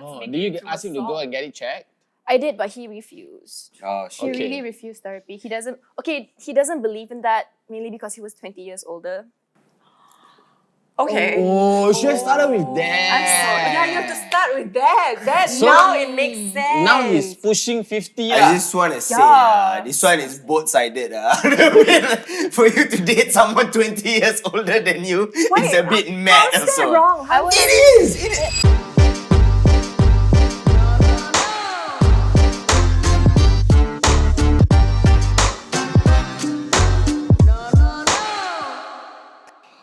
Oh, do you ask him to go and get it checked? I did, but he refused. Oh, He really refused therapy. He doesn't believe in that, mainly because he was 20 years older. Okay. Oh, should have started with that. I'm sorry. Yeah, you have to start with that. Now it makes sense. Now he's pushing 50. I just want to say, this one is both-sided. For you to date someone 20 years older than you, it's a bit mad How's also. that wrong? It is!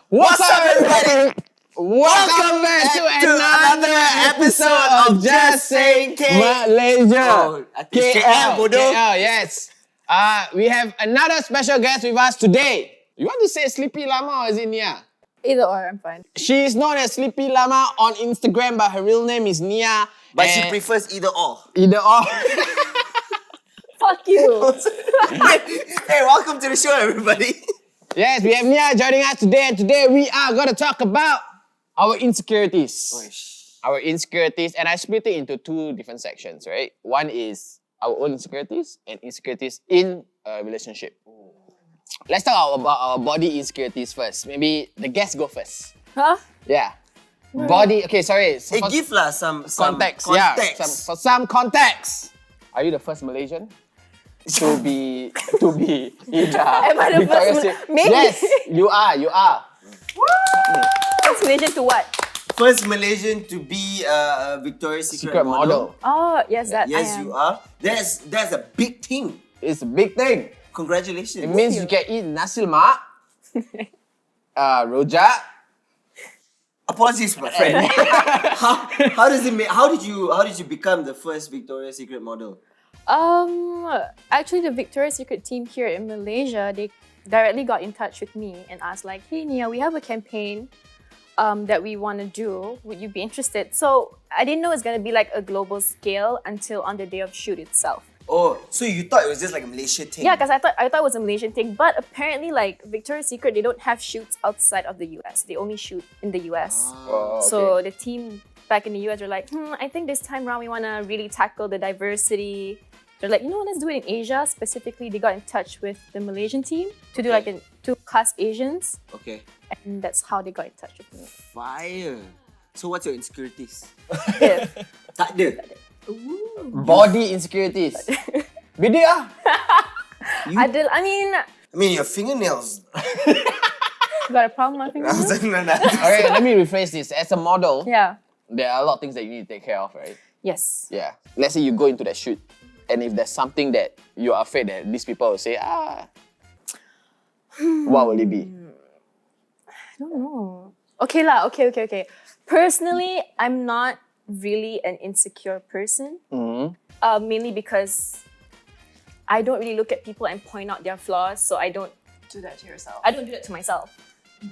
What's up, everybody? Welcome back to another episode of Just Saying Malaysia. Oh, KL, bodoh. KL, yes. We have another special guest with us today. You want to say Sleepylllama or is it Nia? Either or, I'm fine. She is known as Sleepylllama on Instagram, but her real name is Nia. But she prefers either or. Either or. Fuck you. Hey, welcome to the show, everybody. Yes, we have Nia joining us today, and today we are going to talk about our insecurities. Our insecurities, and I split it into two different sections, right? One is our own insecurities and insecurities in a relationship. Let's talk about our body insecurities first. Maybe the guests go first. Huh? Yeah. Body, okay, sorry. Hey, give some context. context. Yeah, for some context. Are you the first Malaysian to be in Am I the Victoria's first Secret? Maybe. Yes, you are. First Malaysian to what? First Malaysian to be a Victoria's Secret model. Oh, yes, that Yes, I am. you are. That's a big thing. It's a big thing. Congratulations. It means you can eat nasi lemak, rojak. Apologies, my friend. how does it make? How did you become the first Victoria's Secret model? Actually, the Victoria's Secret team here in Malaysia, they directly got in touch with me and asked like, hey Nia, we have a campaign that we want to do. Would you be interested? So I didn't know it's going to be like a global scale until on the day of shoot itself. Oh, so you thought it was just like a Malaysia thing? Yeah, because I thought it was a Malaysian thing, but apparently like Victoria's Secret, they don't have shoots outside of the US. They only shoot in the US. Oh, okay. So the team back in the US are like, I think this time around we want to really tackle the diversity. They're like, let's do it in Asia. Specifically, they got in touch with the Malaysian team to do like to cast Asians. Okay. And that's how they got in touch with me. Fire. So what's your insecurities? If. Tak ada. Body insecurities. Beda ah. I mean, your fingernails. got a problem with my fingers? Okay, let me rephrase this. As a model, Yeah. there are a lot of things that you need to take care of, right? Yes. Yeah. Let's say you go into that shoot, and if there's something that you are afraid that these people will say, what will it be? I don't know. Okay. Personally, I'm not really an insecure person. Mainly because I don't really look at people and point out their flaws, so I don't Do that to yourself. I don't do that to myself.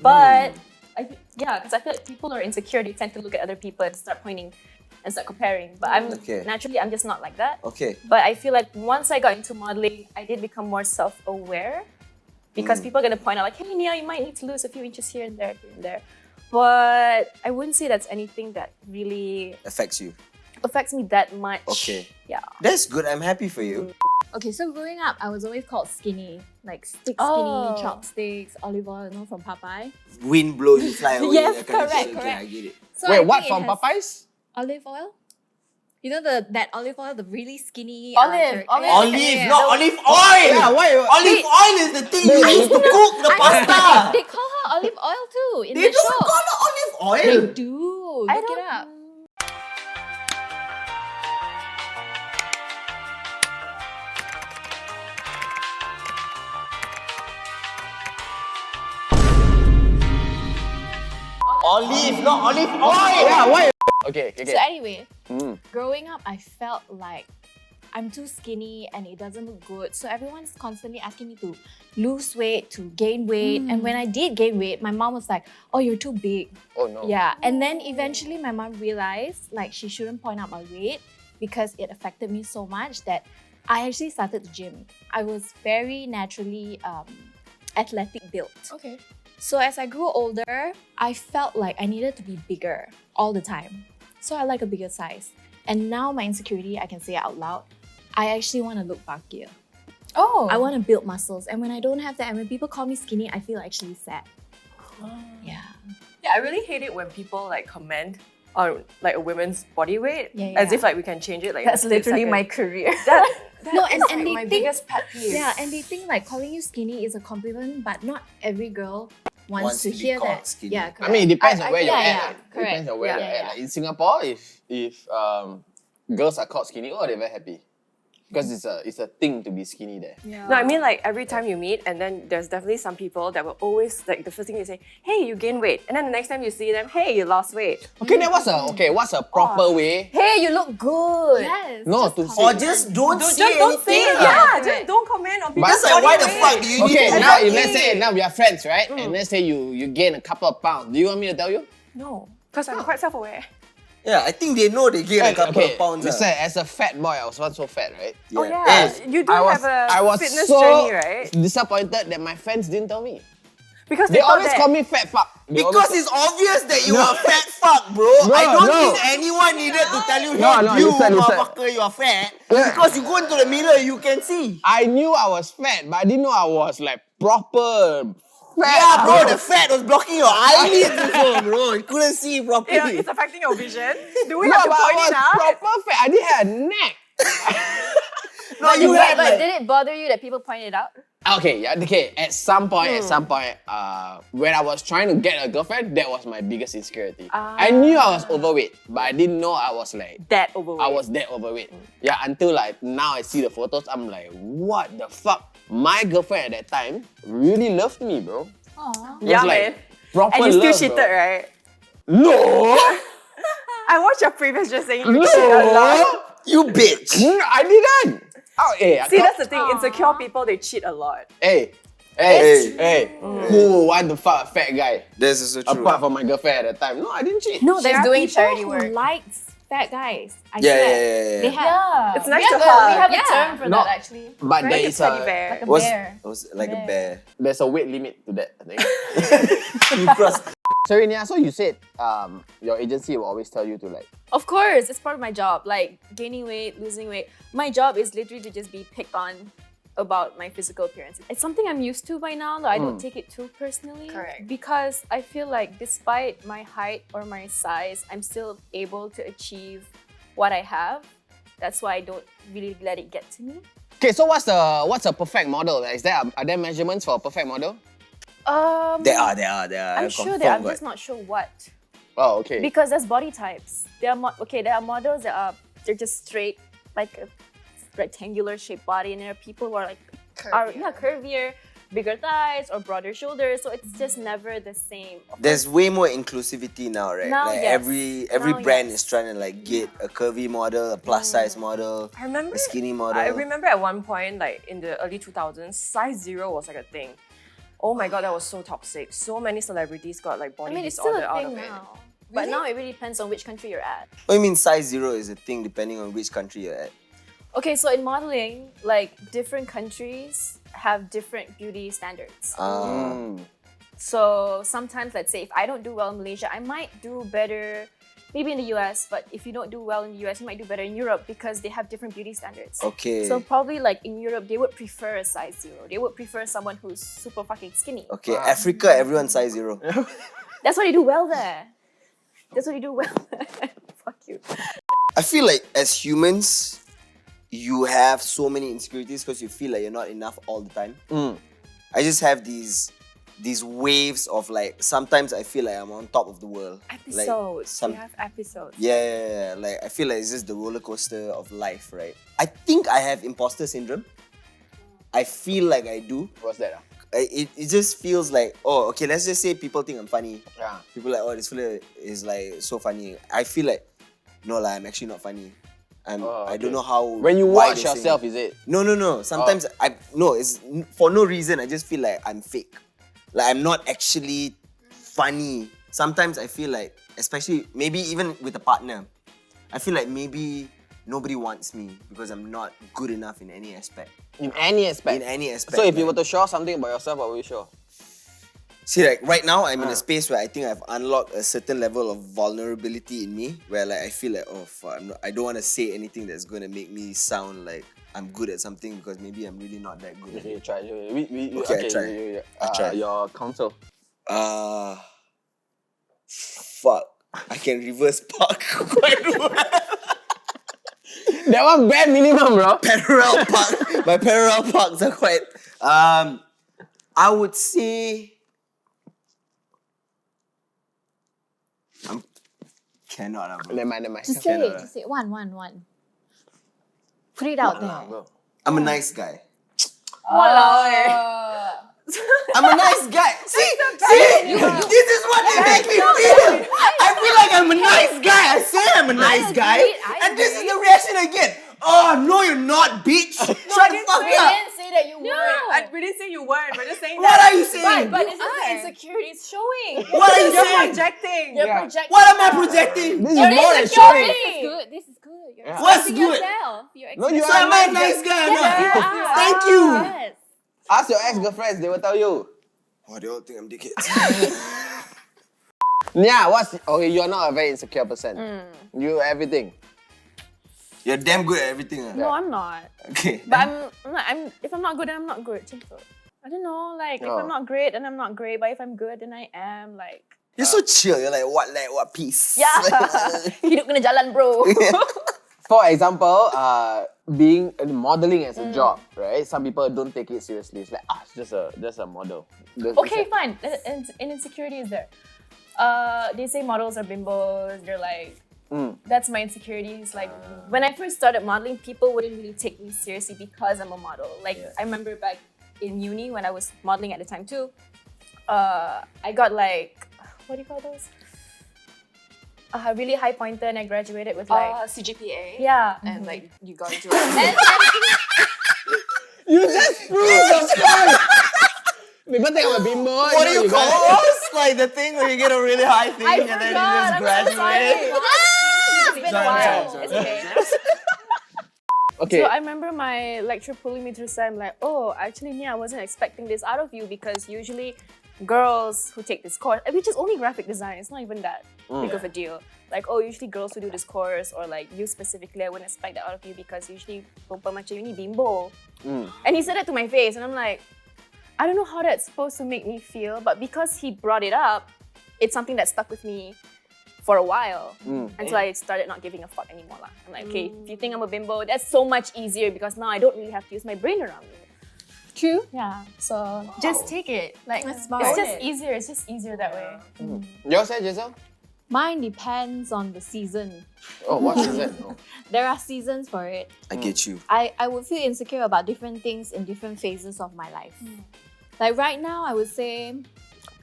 But because I feel like people who are insecure, they tend to look at other people and start pointing and start comparing. But naturally, I'm just not like that. Okay. But I feel like once I got into modeling, I did become more self-aware because people are gonna point out like, hey Nia, you might need to lose a few inches here and there. But I wouldn't say that's anything that really affects me that much. Okay. Yeah. That's good. I'm happy for you. Okay, so growing up, I was always called skinny. Like skinny, chopsticks, olive oil, from Popeye. Wind blows, you fly away. Yes, that kind of correct, shit. correct. Okay, I get it. So Wait, I what think from it has Popeyes? Olive oil? You know that olive oil, the really skinny Olive. Olive, not olive oil. Yeah, why? Olive oil is the thing you use to cook the pasta. They call her olive oil too in They the don't show. call it olive oil. They do. I Look it don't- up. Olive, not olive oil. Yeah, why? Okay. So anyway, growing up, I felt like I'm too skinny and it doesn't look good. So everyone's constantly asking me to lose weight, to gain weight. And when I did gain weight, my mom was like, oh, you're too big. Oh no. Yeah. And then eventually my mom realized like she shouldn't point out my weight because it affected me so much that I actually started the gym. I was very naturally athletic built. Okay. So as I grew older, I felt like I needed to be bigger all the time. so I like a bigger size. And now my insecurity, I can say it out loud, I actually want to look bulkier. Oh. I want to build muscles. And when I don't have that, and when people call me skinny, I feel actually sad. Yeah. Yeah, I really hate it when people like comment on like a woman's body weight Yeah, as yeah. if like we can change it. Like That's in a split literally my second. career. That No, is, and like, they my think- biggest pet peeve. Yeah, and they think like calling you skinny is a compliment, but not every girl wants Wants to to be hear called that. skinny. Yeah, I correct. mean, it depends on where you're yeah, at. yeah, Like, correct. depends on where Yeah, you're yeah, at. yeah. Like in Singapore, if girls are called skinny, oh, they're very happy. Because it's a thing to be skinny there. No, I mean like every time you meet, and then there's definitely some people that will always like the first thing you say, "Hey, you gained weight," and then the next time you see them, "Hey, you lost weight." Okay, then what's a proper way? Hey, you look good. Yes. No, just to comment. say. Or just don't say Just don't say anything. it. Yeah, Correct. just don't comment on people's Just like, body why the weight. fuck do you need Okay, to now if Exactly. let's say now we are friends, right? And let's say you gain a couple of pounds. Do you want me to tell you? No, because I'm quite self-aware. Yeah, I think they know they gain a couple of pounds. Listen, as a fat boy, I was once so fat, right? Oh yeah, Yes. you do I was, have I a was fitness so journey, right? disappointed that my friends didn't tell me. Because They thought always that- call me fat fuck. They Because always- it's obvious that you are fat fuck, bro. No, I don't no. think anyone needed to tell you, No, hey, no, you listen. motherfucker, you are fat. Because you go into the mirror, you can see. I knew I was fat, but I didn't know I was like proper fat. Yeah, bro, the fat was blocking your eyelids before, bro. You couldn't see properly. Yeah, it's affecting your vision. Do we No, have to but point I was it out? proper fat. I didn't have a neck. No, you But, had but like... did it bother you that people pointed out? Okay, yeah, okay. At some point, when I was trying to get a girlfriend, that was my biggest insecurity. I knew I was overweight, but I didn't know I was like That overweight. I was that overweight. Yeah, until like now I see the photos, I'm like, what the fuck? My girlfriend at that time really loved me, bro. Aw. It was Yeah, like man. proper And you still love, cheated, bro. right? No, I watched your previous just saying you cheat a lot. no, You bitch. I didn't. Oh, hey, See, that's the thing. Insecure people, they cheat a lot. hey, It's who want to fuck a fat guy? This is so true. Apart from my girlfriend at the time, no, I didn't cheat. No, She's there are doing people charity who work. likes fat guys. I Yeah, swear. yeah, yeah, yeah. They have. Yeah. It's nice we to have hug. we have Yeah. a term for No. that actually. But Like there a is teddy a bear. Like a Was, bear. was like a bear. there's a weight limit to that, I think. You crossed. Serenia, so you said your agency will always tell you to like. Of course, it's part of my job. Like gaining weight, losing weight. My job is literally to just be picked on about my physical appearance. It's something I'm used to by now. I don't take it too personally. Correct. Because I feel like despite my height or my size, I'm still able to achieve what I have. That's why I don't really let it get to me. Okay, so what's a perfect model? Are there measurements for a perfect model? There are. I'm sure there. I'm just not sure what. Oh, okay. Because there's body types. There are models that are they're just straight, like a rectangular shaped body, and there are people who are like curvier, bigger thighs or broader shoulders. So it's just never the same. Of There's way more inclusivity now, right? Now, like yes. every Now, brand yes. is trying to like get a curvy model, a plus size model, I remember. a skinny model. I remember at one point, like in the early 2000s, size 0 was like a thing. Oh my god, that was so toxic. So many celebrities got like I body mean, it's still disorder a out thing of it. now. But now it really depends on which country you're at. What do you mean size 0 is a thing depending on which country you're at? Okay, so in modeling, like different countries have different beauty standards. So sometimes, let's say, if I don't do well in Malaysia, I might do better maybe in the US, but if you don't do well in the US, you might do better in Europe because they have different beauty standards. Okay. So probably like in Europe, they would prefer a size 0. They would prefer someone who's super fucking skinny. Okay, Africa, everyone size 0. That's why they do well there. That's why they do well there. Fuck you. I feel like as humans, you have so many insecurities because you feel like you're not enough all the time. I just have these waves of like, sometimes I feel like I'm on top of the world. Episodes. Like We have episodes. yeah. Like I feel like it's just the roller coaster of life, right? I think I have imposter syndrome. I feel like I do. What's that? It just feels like, oh, okay, let's just say people think I'm funny. Yeah. People are like, oh, this fella is like so funny. I feel like, no, like I'm actually not funny. I don't know how. When you why watch they're saying yourself, it. is it? No. Sometimes it's for no reason. I just feel like I'm fake. Like I'm not actually funny. Sometimes I feel like, especially maybe even with a partner, I feel like maybe nobody wants me because I'm not good enough in any aspect. In any aspect. In any aspect. So if you like- were to show something about yourself, what would you show? See, like right now, I'm in a space where I think I've unlocked a certain level of vulnerability in me, where like I feel like, oh fuck, I don't want to say anything that's gonna make me sound like I'm good at something because maybe I'm really not that good at Okay, it. try. Okay, I try. I try. Your counsel. Fuck. I can reverse park quite well. That one bare minimum, bro. Parallel park. My parallel parks are quite. I would say. Cannot, bro. Never mind. Just say it. Just say it. One. Put it out there. Bro. I'm a nice guy. Walao. I'm a nice guy. See, this is what they make me feel. I feel like I'm a nice guy. I say I'm a nice guy, and this is the reaction I get. Oh no, you're not, bitch. Shut the fuck We up. didn't say that you were. We didn't say you weren't. We're just saying What that. are you saying? But it's just the insecurities showing. What are you You're saying? projecting. You're projecting. What am I projecting? This is more than showing. This is good. You're What's expressing good? yourself. You're No, you So are am I a nice guy or not? Thank you. Yes. Ask your ex-girlfriends, they will tell you. Oh, they all think I'm dickhead. Yeah, okay, you're not a very insecure person. You everything. You're damn good at everything. No, I'm not. Okay. But if I'm not good, then I'm not good. Simple. I don't know, like if I'm not great, then I'm not great. But if I'm good, then I am. Like You're so chill. You're like, what piece? yeah, hidup kena jalan, bro. For example, being modeling as a job, right? Some people don't take it seriously. It's like, it's just a model. Okay, fine. And insecurity is there. They say models are bimbos. They're like, that's my insecurities. Like when I first started modeling, people wouldn't really take me seriously because I'm a model. Like I remember back in uni when I was modeling at the time too. I got like, what do you call those? A really high pointer, and I graduated with like CGPA. yeah. And like you got into it. You just proved the point! People think I'm a bimbo. What do you call those? Like the thing where you get a really high thing I and then you forgot. just I'm so graduate. sorry. It's been a Sorry, while. sorry. It's okay. Okay. So I remember my lecturer pulling me to the side. I'm like, oh, actually, Nia, I wasn't expecting this out of you because usually girls who take this course, which is only graphic design, it's not even that big of a deal. Like, oh, usually girls who do this course or like you specifically, I wouldn't expect that out of you because usually perempuan macam you ni bimbo. And he said that to my face and I'm like, I don't know how that's supposed to make me feel, but because he brought it up, it's something that stuck with me for a while until I started not giving a fuck anymore. I'm like, okay, if you think I'm a bimbo, that's so much easier because now I don't really have to use my brain around you. True. Yeah, so just take it. Like, That's smart. it's just easier. It's just easier that way. Yours, Giselle? Mine depends on the season. Oh, what is it? Oh. There are seasons for it. I get you. I would feel insecure about different things in different phases of my life. Like right now, I would say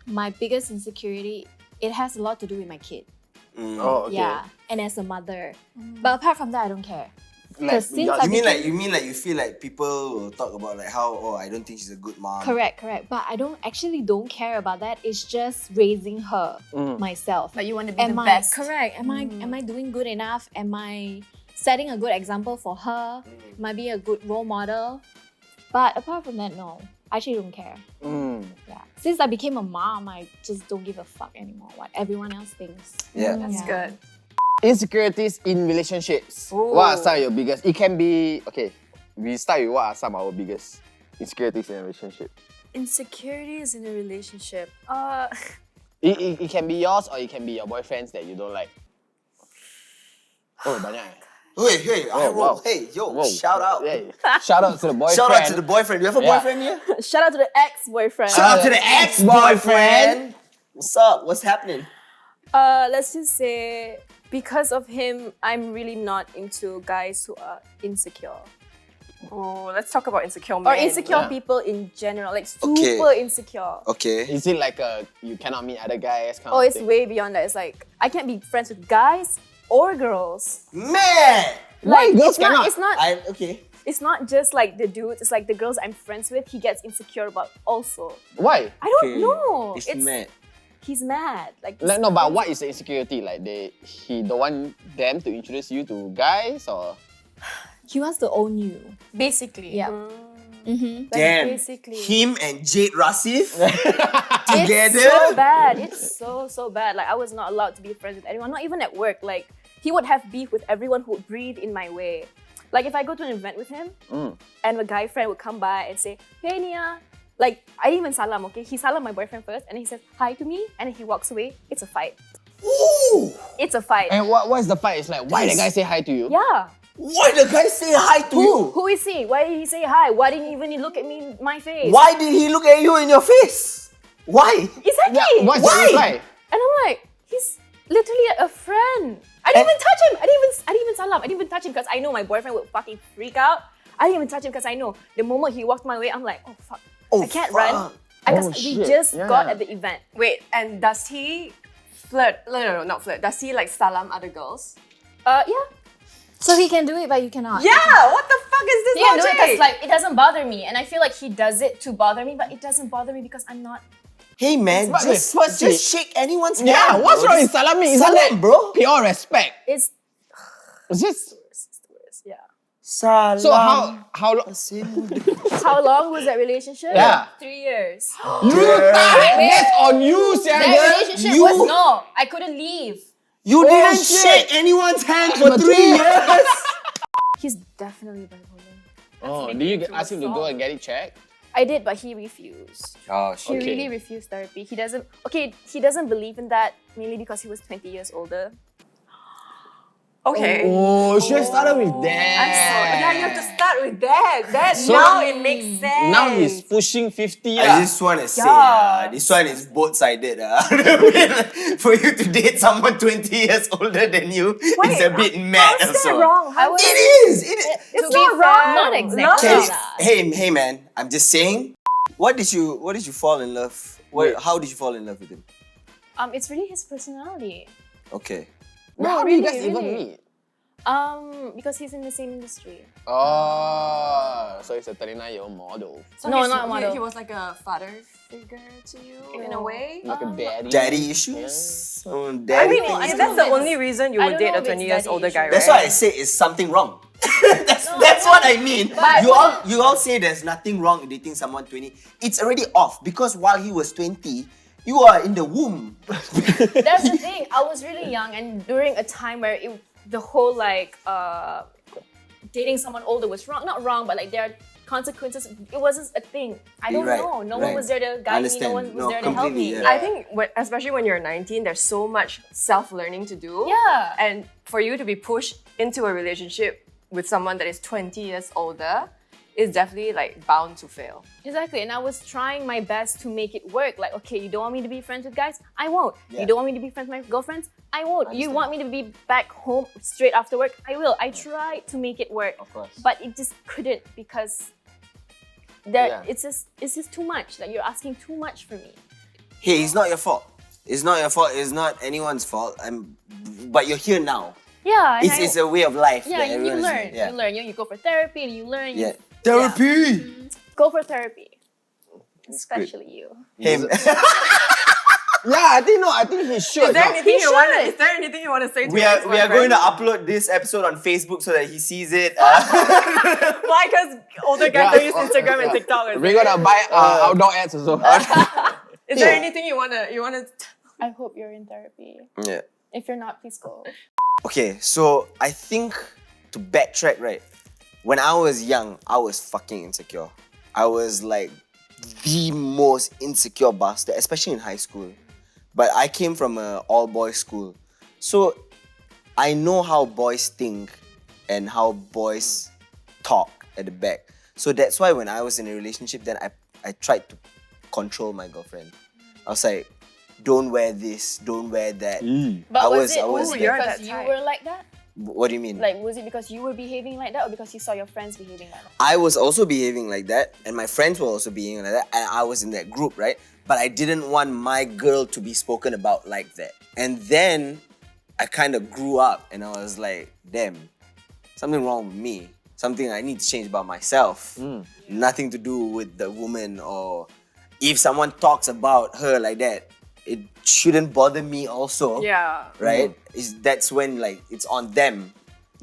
my biggest insecurity, it has a lot to do with my kid. Oh, okay. Yeah, and as a mother. But apart from that, I don't care. Like, Because since you I You mean like you feel like people will talk about like how I don't think she's a good mom. Correct. But I don't care about that. It's just raising her myself. Like you want to be Am the I best. correct? Am I doing good enough? Am I setting a good example for her? Am I being a good role model? But apart from that, no. I actually don't care. Yeah. Since I became a mom, I just don't give a fuck anymore what everyone else thinks. Yeah. That's good. Insecurities in relationships. What are some of your biggest? It can be, okay, we start with what are some of our biggest insecurities in a relationship. Insecurities in a relationship. It can be yours or it can be your boyfriend's that you don't like. Oh, banyak. Hey, wow. hey, yo, Whoa. shout out. Hey, shout out to the boyfriend. Shout out to the boyfriend. Do you have a Yeah. boyfriend here? Shout out to the ex-boyfriend. Shout out to the ex-boyfriend. What's up? What's happening? Let's just say because of him, I'm really not into guys who are insecure. Oh, let's talk about insecure men. Or insecure Yeah. people in general, like Okay. super insecure. Okay. Is it like you cannot meet other guys kind Oh, of it's thing? way beyond that. It's like I can't be friends with guys or girls. Man! Why Like, girls it's not, cannot? it's not. Okay. It's not just like the dudes. It's like the girls I'm friends with. He gets insecure about also. Why? I don't Okay. know. It's mad. He's mad. Like Like, no, but what is the insecurity? Like he don't want them to introduce you to guys or? He wants to own you. basically. Yeah. Like, Damn. basically. Him and Jade Rasif It's together. so bad. It's so bad. Like I was not allowed to be friends with anyone, not even at work. Like he would have beef with everyone who would breathe in my way. Like if I go to an event with him and a guy friend would come by and say, "Hey Nia," like I didn't even salam, okay? He salam my boyfriend first and he says hi to me and then he walks away. It's a fight. Ooh. It's a fight. And what's the fight? It's like, why the guy say hi to you? Yeah. Why the guy say hi to you? Who is he? Why did he say hi? Why didn't he even look at me in my face? Why did he look at you in your face? Why? Exactly. Yeah, what's Why? the reply? And I'm like, he's literally a friend. I didn't even touch him. I didn't even salam. I didn't even touch him because I know my boyfriend would fucking freak out. I didn't even touch him because I know the moment he walked my way, I'm like, oh fuck, Oh, I can't fuck. run. Because we shit. just Yeah. got at the event. Wait, and does he flirt? No, not flirt. Does he like salam other girls? Yeah. So he can do it, but you cannot. Yeah, what the fuck is this He can do it logic? because like it doesn't bother me, and I feel like he does it to bother me, but it doesn't bother me because I'm not. Hey man, But just firstly- shake anyone's hand. Yeah, what's bro. wrong with Just salami? Isn't salam, that bro? pure respect? It's It's just the worst. Yeah. Salam. so how long? How long was that relationship? Yeah. 3 years. You tarik, that's on you, sia. That girl. relationship you- was no. I couldn't leave. You didn't shit. shake anyone's hand for For 3 3 years. He's definitely bipolar. Oh, did you ask him to go and get it checked? I did, but he refused. Oh He shit. really refused therapy. He doesn't. Okay, he doesn't believe in that mainly because he was 20 years older. Okay. Oh, should have started with that. Yeah, you have to start with that. So- Now it makes sense. Now he's pushing 50. I lah. just want to say, Yeah. this one is both-sided. For you to date someone 20 years older than you, it's a bit mad How's also. that wrong? I was. It is. It is. It's not not wrong. wrong. Not exactly. Hey, lah. hey man, I'm just saying. What did you fall in love? How did you fall in love with him? It's really his personality. Okay. But how do you guys even meet? Because he's in the same industry. Oh, so he's a 39-year-old model. So No, he's- not a model. He was like a father figure to you in a way. Like a daddy. Daddy issues? Oh, I daddy mean, things. if that's the only reason you I would don't date know a if it's 20 years daddy older guy, right? That's why I say is something wrong. that's what I mean. You all say there's nothing wrong in dating someone 20. It's already off because while he was 20, you are in the womb. That's the thing. I was really young, and during a time where the whole like dating someone older was wrong. Not wrong, but like there are consequences. It wasn't a thing. I don't Right, know. No right. one was there to guide me. Understand. No one was No, there to help me. completely, yeah. I think, especially when you're 19, there's so much self-learning to do. Yeah. And for you to be pushed into a relationship with someone that is 20 years older is definitely like bound to fail. Exactly, and I was trying my best to make it work. Like, okay, you don't want me to be friends with guys? I won't. Yeah. You don't want me to be friends with my girlfriends? I won't. You want me to be back home straight after work? I will. I tried to make it work. Of course. But it just couldn't because it's just too much. Like you're asking too much for me. Hey, it's not your fault. It's not your fault. It's not anyone's fault. But you're here now. Yeah, and It's a way of life. yeah, that you everyone is learn. doing. Yeah. You learn. You go for therapy and you learn. Yeah. Therapy. Go for therapy. Especially you. Hey, Yeah, I think he should. Is there No. anything you want to say to we your are ex-boyfriend? going to upload this episode on Facebook so that he sees it. Why? Because older guys don't use Instagram and TikTok. is We're it? gonna buy outdoor ads also. Is there anything you wanna? I hope you're in therapy. Yeah. If you're not, please go. Okay, so I think to backtrack, right? When I was young, I was fucking insecure. I was like the most insecure bastard, especially in high school. But I came from an all-boys school. So I know how boys think and how boys talk at the back. So that's why when I was in a relationship, then I tried to control my girlfriend. I was like, don't wear this, don't wear that. But I was was- it I was you're because that you type. were like that? What do you mean? Like, was it because you were behaving like that or because you saw your friends behaving like that? I was also behaving like that, and my friends were also behaving like that, and I was in that group, right? But I didn't want my girl to be spoken about like that. And then I kind of grew up, and I was like, damn, something wrong with me. Something I need to change about myself. Nothing to do with the woman, or if someone talks about her like that, it shouldn't bother me also. Yeah. Right? That's when like it's on them,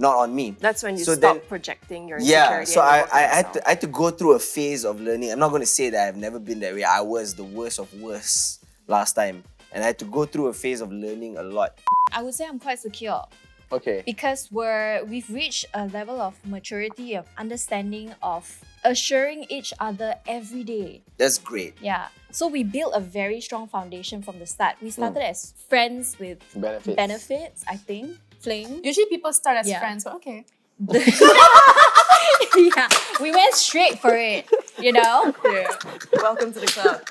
not on me. That's when you So stop then- projecting your Yeah, insecurity. so and I, you work on I, had yourself. to, I had to go through a phase of learning. I'm not going to say that I've never been that way. I was the worst of worst last time. And I had to go through a phase of learning a lot. I would say I'm quite secure Okay. because we've reached a level of maturity, of understanding, of assuring each other every day. That's great. Yeah. So we built a very strong foundation from the start. We started as friends with Benefits. I think. Fling. Usually people start as Yeah. friends, but okay. Yeah. We went straight for it, you know? Yeah. Welcome to the club.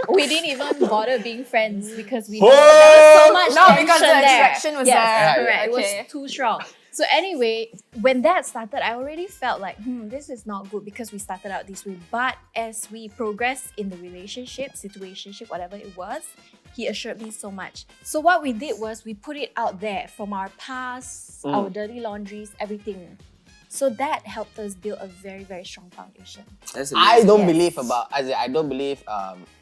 We didn't even bother being friends because we knew there was so much No, tension because the there. attraction was yes, there. correct. Okay. It was too strong. So anyway, when that started, I already felt like, this is not good because we started out this way. But as we progressed in the relationship, situationship, whatever it was, he assured me so much. So what we did was we put it out there from our past, our dirty laundries, everything. So that helped us build a very, very strong foundation. That's I amazing. don't Yes. believe I don't believe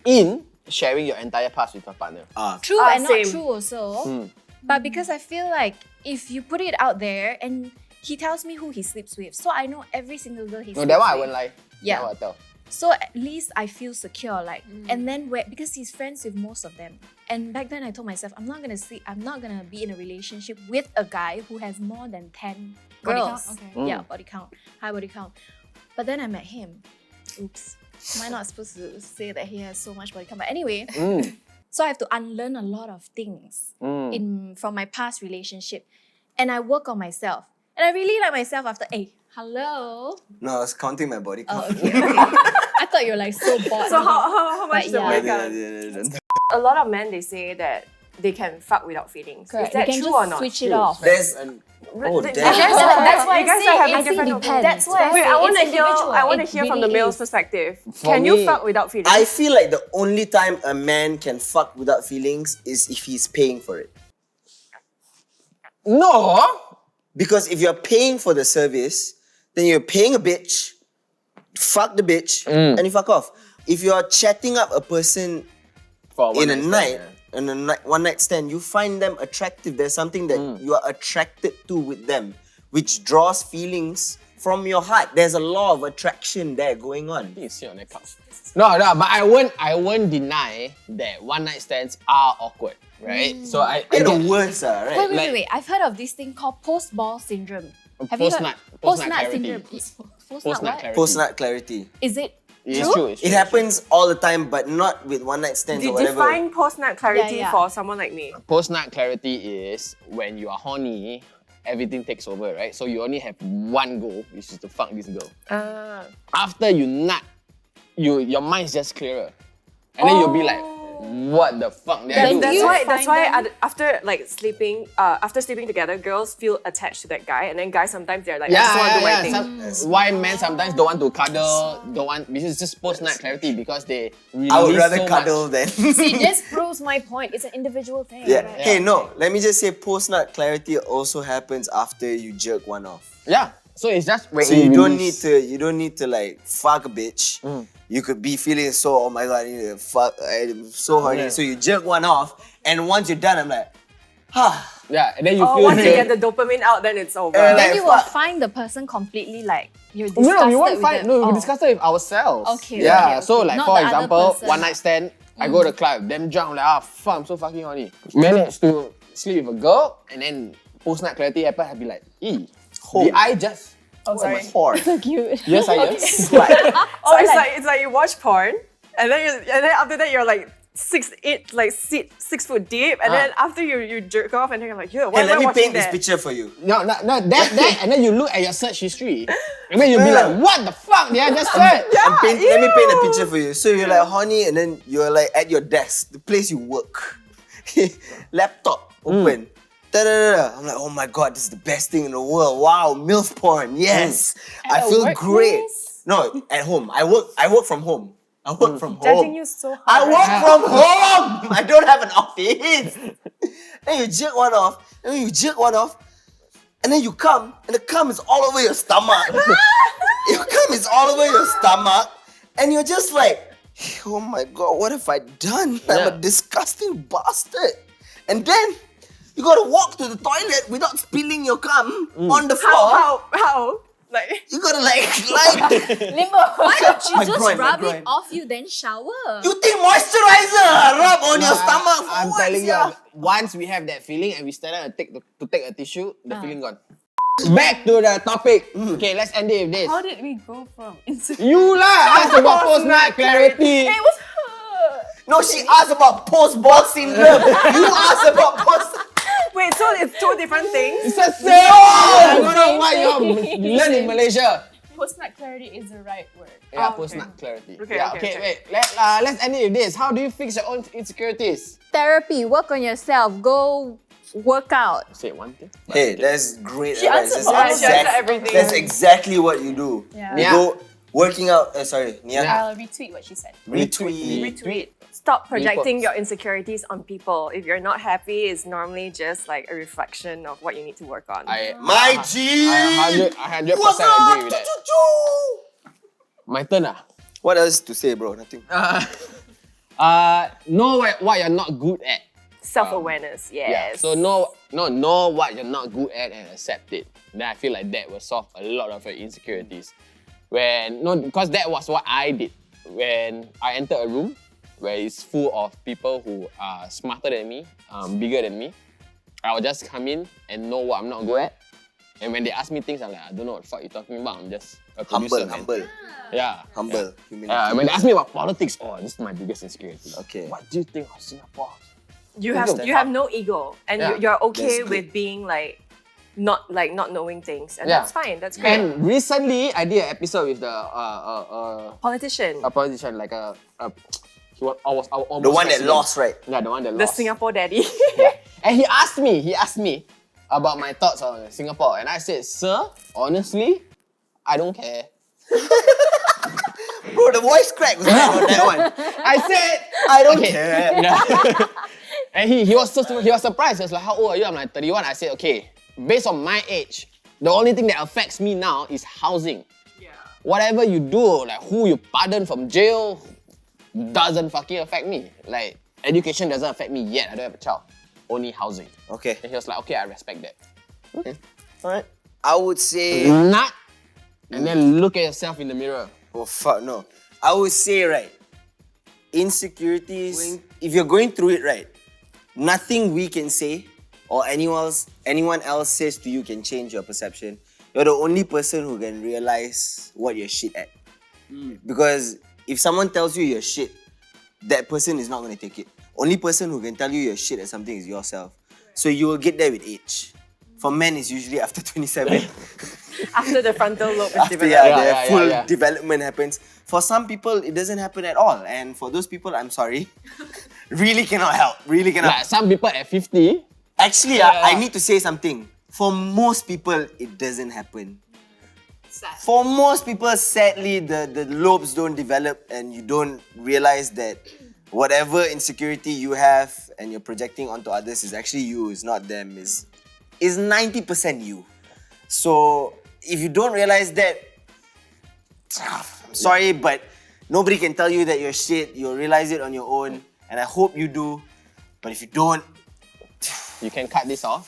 in sharing your entire past with your partner. True and not same. true also. But because I feel like if you put it out there and he tells me who he sleeps with, so I know every single girl he No, sleeps that one I with. won't lie. Yeah. That one I'll tell. So at least I feel secure, like, and then because he's friends with most of them. And back then I told myself, I'm not gonna be in a relationship with a guy who has more than 10 Body girls. count? Okay. Yeah, body count, high body count. But then I met him. Oops. Am I not supposed to say that he has so much body count? But anyway, so I have to unlearn a lot of things from my past relationship. And I work on myself. And I really like myself after, hello. No, I was counting my body count. Oh, okay. I thought you were like so bored. So how much But is the yeah. body count? A lot of men, they say that they can fuck without feelings. Correct. Is that you can true just or not? switch it off. There's oh Th- damn. That's why I you guys say are having it's different independent. That's why I Wait, say I want it's to hear. individual. I want to It hear from really the male's is. perspective. For Can you me, fuck without feelings? I feel like the only time a man can fuck without feelings is if he's paying for it. No. Because if you're paying for the service, then you're paying a bitch, fuck the bitch, and you fuck off. If you're chatting up a person For in a stand, night, yeah. in a one night stand, you find them attractive. There's something that you are attracted to with them, which draws feelings from your heart. There's a law of attraction there going on. You sit on that couch. No, but I won't deny that one night stands are awkward, right? So I They're get the worst, right? Wait, like- wait. I've heard of this thing called post-ball syndrome. Have you heard? Post-nut Post-nut clarity. syndrome. Post-nut Post-nut what? clarity. Post-nut clarity. Is it It's true? true. It's It true. happens all the time, but not with one night stands or whatever. Define post-nut clarity Yeah. for someone like me. Post-nut clarity is when you are horny, everything takes over, right? So you only have one goal, which is to fuck this girl. After you nut, your mind's just clearer. And then you'll be like, what the fuck did I do? That's you why. find That's why. them- After after sleeping together, girls feel attached to that guy, and then guys sometimes they're like, I just want to do my thing. Why men sometimes don't want to cuddle, because it's just post-nut clarity because they release I would rather so cuddle much. than. See, this proves my point. It's an individual thing. Yeah. Right? Hey, no. Let me just say, post-nut clarity also happens after you jerk one off. Yeah. So it's just when So it you don't need to like fuck a bitch. You could be feeling so, oh my god, I need to fuck, I'm so horny. Yeah. So you jerk one off, and once you're done, I'm like, Yeah, and then you Oh, feel once you good. get the dopamine out, then it's over. And Then like, you will fuck. find the person completely like you're disgusted No, we won't with fight. them. No, we Oh. discuss it with ourselves. Okay, Yeah. okay, So okay. like Not for the other example, person. one night stand, I go to the club, them drunk, like fuck, I'm so fucking horny. Managed to sleep with a girl, and then post night clarity happen, I'd be like, did I just? Oh, sorry. Whore. So cute. Yes, I yes. So it's like you watch porn, and then after that you're like 6 foot deep, and then after you jerk off, and then you're like, yeah, why Hey, am let I me watching paint this that? picture for you. No, that, and then you look at your search history, and then you'll be like, what the fuck did I just search? Let me paint a picture for you. So you're like horny, and then you're like at your desk, the place you work. Laptop open. Da-da-da-da. I'm like, oh my god, this is the best thing in the world. Wow, MILF porn. Yes. I a feel great. workplace? No, at home. I work from home. I work from home. Judging you so hard. I work from home. I don't have an office. Then you jerk one off, and then you jerk one off, and then you come, and the cum is all over your stomach. Your cum is all over your stomach, and you're just like, oh my god, what have I done? I'm Yeah. a disgusting bastard. And then You gotta walk to the toilet without spilling your cum on the floor. How? Like You gotta like Limbo. Why don't you My just groin, my rub groin. it off you then shower? you think moisturizer rub on your stomach. I'm for what, telling you, sia? once we have that feeling and we stand up to take a tissue, the feeling gone. Back to the topic. Okay, let's end it with this. How did we go from insecurity? You lah ask about post-nut clarity. It was her. No, she asked about post-ball syndrome. You asked about post. wait, so it's two different things. It's the same. I don't know why you learn in Malaysia. Post-nut clarity is the right word. Yeah, okay. post-nut clarity. Okay, yeah, okay, wait. Let's end it with this. How do you fix your own insecurities? Therapy, work on yourself, go work out. Say one thing. Hey, that's great She advice. answered That's all. She answered everything. That's exactly what you do. Yeah. You Yeah. go working out. Sorry, Nia. I'll retweet what she said. Retweet. Stop projecting Repost. your insecurities on people. If you're not happy, it's normally just like a reflection of what you need to work on. My G. I 100% agree with that. My turn ah. What else to say, bro? Nothing. Know what you're not good at. Self-awareness, yes. Yeah. So know what you're not good at and accept it. Then I feel like that will solve a lot of your insecurities. Because that was what I did when I entered a room where it's full of people who are smarter than me, bigger than me. I will just come in and know what I'm not good at. And when they ask me things, I'm like, I don't know what the fuck you're talking about. I'm just a producer, Humble. man. Yeah. Humble. Humility. When they ask me about politics, this is my biggest insecurity. Okay. What do you think of Singapore? You have no ego, and Yeah. you're okay That's with being not knowing things, and Yeah. that's fine. That's great. And recently, I did an episode with the Politician, a politician, like he was almost The one that president. lost, right? Yeah, the one that the lost. Singapore daddy. Yeah. And he asked me about my thoughts on Singapore, and I said, sir, honestly, I don't care. Bro, the voice crack was right on that one. I said, I don't care. Yeah. And he was surprised. He was like, how old are you? I'm like 31. I said, okay, based on my age, the only thing that affects me now is housing. Yeah. Whatever you do, like who you pardon from jail, doesn't fucking affect me. Like education doesn't affect me yet. I don't have a child. Only housing. Okay. And he was like, okay, I respect that. Alright. I would say. Not. And then look at yourself in the mirror. Oh fuck no. I would say right. Insecurities. If you're going through it right, nothing we can say or anyone else says to you can change your perception. You're the only person who can realize what you're shit at. Because if someone tells you you're shit, that person is not going to take it. Only person who can tell you you're shit at something is yourself. So you will get there with age. For men, it's usually after 27. After the frontal lobe is After developed. the full development happens. For some people, it doesn't happen at all. And for those people, I'm sorry. Really cannot help. Really cannot. Like some people at 50, Actually, I need to say something. For most people, it doesn't happen. For most people, sadly, the lobes don't develop and you don't realize that whatever insecurity you have and you're projecting onto others is actually you, is not them, is 90% you. So if you don't realize that, I'm sorry, but nobody can tell you that you're shit. You'll realize it on your own, and I hope you do. But if you don't, you can cut this out.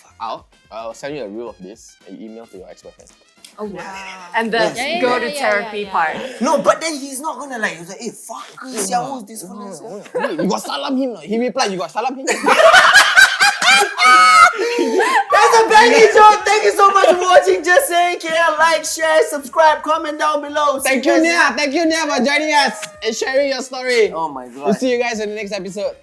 I'll send you a rule of this and you email to your ex-boyfriend. Oh wow. And the Yeah, go yeah, to yeah, therapy yeah. part. no, but then he's not gonna like, he's like, hey, fuck, who's this one? You got salam him. No? He replied, you got salam him. That's a banging joke. Thank you so much for watching. Just saying, like, share, subscribe, comment down below. Thank you, Nia. Thank you, Nia, for joining us and sharing your story. Oh my god. We'll see you guys in the next episode.